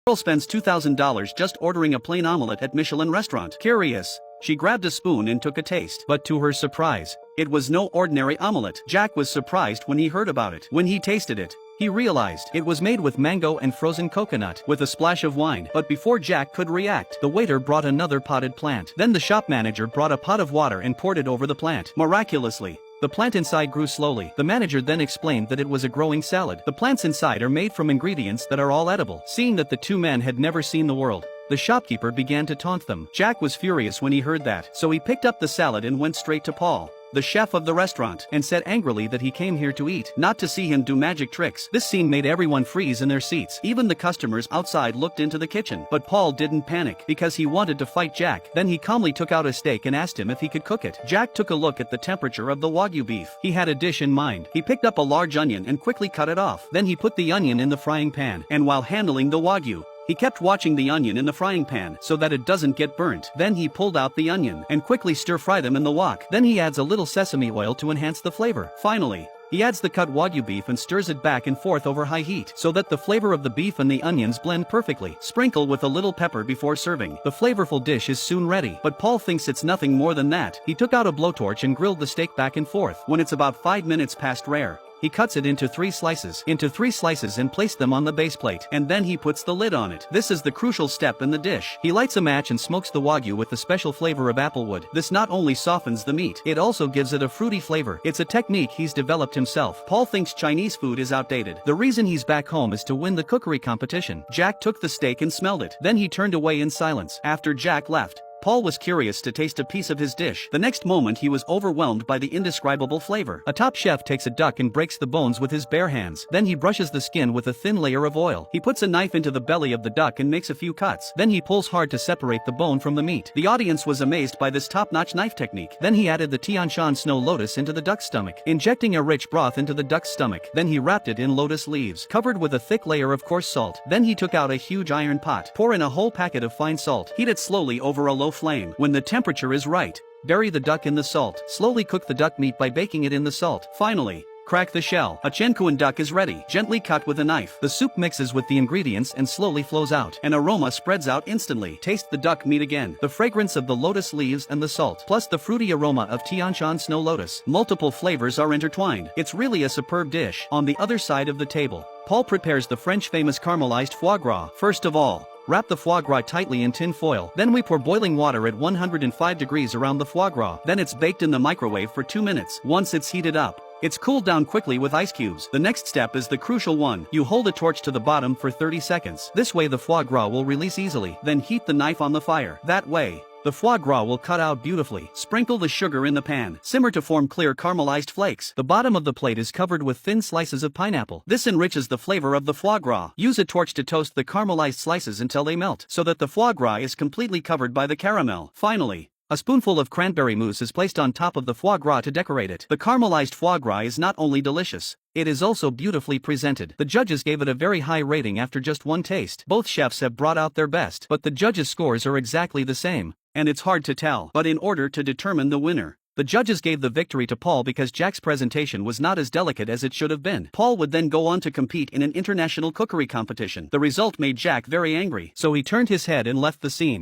Girl spends $2,000 just ordering a plain omelette at Michelin restaurant. Curious, she grabbed a spoon and took a taste. But to her surprise, it was no ordinary omelette. Jack was surprised when he heard about it. When he tasted it, he realized it was made with mango and frozen coconut with a splash of wine. But before Jack could react, the waiter brought another potted plant. Then the shop manager brought a pot of water and poured it over the plant. Miraculously, the plant inside grew slowly. The manager then explained that it was a growing salad. The plants inside are made from ingredients that are all edible. Seeing that the two men had never seen the world, the shopkeeper began to taunt them. Jack was furious when he heard that, so he picked up the salad and went straight to Paul, the chef of the restaurant, and said angrily that he came here to eat, not to see him do magic tricks. This scene made everyone freeze in their seats. Even the customers outside looked into the kitchen. But Paul didn't panic, because he wanted to fight Jack. Then he calmly took out a steak and asked him if he could cook it. Jack took a look at the temperature of the Wagyu beef. He had a dish in mind. He picked up a large onion and quickly cut it off. Then he put the onion in the frying pan, and while handling the Wagyu, he kept watching the onion in the frying pan so that it doesn't get burnt. Then he pulled out the onion and quickly stir-fry them in the wok. Then he adds a little sesame oil to enhance the flavor. Finally, he adds the cut Wagyu beef and stirs it back and forth over high heat so that the flavor of the beef and the onions blend perfectly. Sprinkle with a little pepper before serving. The flavorful dish is soon ready. But Paul thinks it's nothing more than that. He took out a blowtorch and grilled the steak back and forth. When it's about 5 minutes past rare, he cuts it into three slices and placed them on the base plate, and then he puts the lid on it. This is the crucial step in the dish. He lights a match and smokes the Wagyu with the special flavor of applewood. This not only softens the meat, it also gives it a fruity flavor. It's a technique he's developed himself. Paul thinks Chinese food is outdated. The reason he's back home is to win the cookery competition. Jack took the steak and smelled it. Then he turned away in silence. After Jack left, Paul was curious to taste a piece of his dish. The next moment he was overwhelmed by the indescribable flavor. A top chef takes a duck and breaks the bones with his bare hands. Then he brushes the skin with a thin layer of oil. He puts a knife into the belly of the duck and makes a few cuts. Then he pulls hard to separate the bone from the meat. The audience was amazed by this top-notch knife technique. Then he added the Tianshan snow lotus into the duck's stomach, injecting a rich broth into the duck's stomach. Then he wrapped it in lotus leaves, covered with a thick layer of coarse salt. Then he took out a huge iron pot. Pour in a whole packet of fine salt. Heat it slowly over a low flame. When the temperature is right, bury the duck in the salt. Slowly cook the duck meat by baking it in the salt. Finally, crack the shell. A Chenkuan duck is ready. Gently cut with a knife. The soup mixes with the ingredients and slowly flows out. An aroma spreads out instantly. Taste the duck meat again. The fragrance of the lotus leaves and the salt, plus the fruity aroma of Tianshan snow lotus. Multiple flavors are intertwined. It's really a superb dish. On the other side of the table, Paul prepares the French famous caramelized foie gras. First of all, wrap the foie gras tightly in tin foil. Then we pour boiling water at 105 degrees around the foie gras. Then it's baked in the microwave for 2 minutes. Once it's heated up, it's cooled down quickly with ice cubes. The next step is the crucial one. You hold a torch to the bottom for 30 seconds. This way the foie gras will release easily. Then heat the knife on the fire. That way, the foie gras will cut out beautifully. Sprinkle the sugar in the pan. Simmer to form clear caramelized flakes. The bottom of the plate is covered with thin slices of pineapple. This enriches the flavor of the foie gras. Use a torch to toast the caramelized slices until they melt, so that the foie gras is completely covered by the caramel. Finally, a spoonful of cranberry mousse is placed on top of the foie gras to decorate it. The caramelized foie gras is not only delicious, it is also beautifully presented. The judges gave it a very high rating after just one taste. Both chefs have brought out their best, but the judges' scores are exactly the same, and it's hard to tell. But in order to determine the winner, the judges gave the victory to Paul because Jack's presentation was not as delicate as it should have been. Paul would then go on to compete in an international cookery competition. The result made Jack very angry, so he turned his head and left the scene.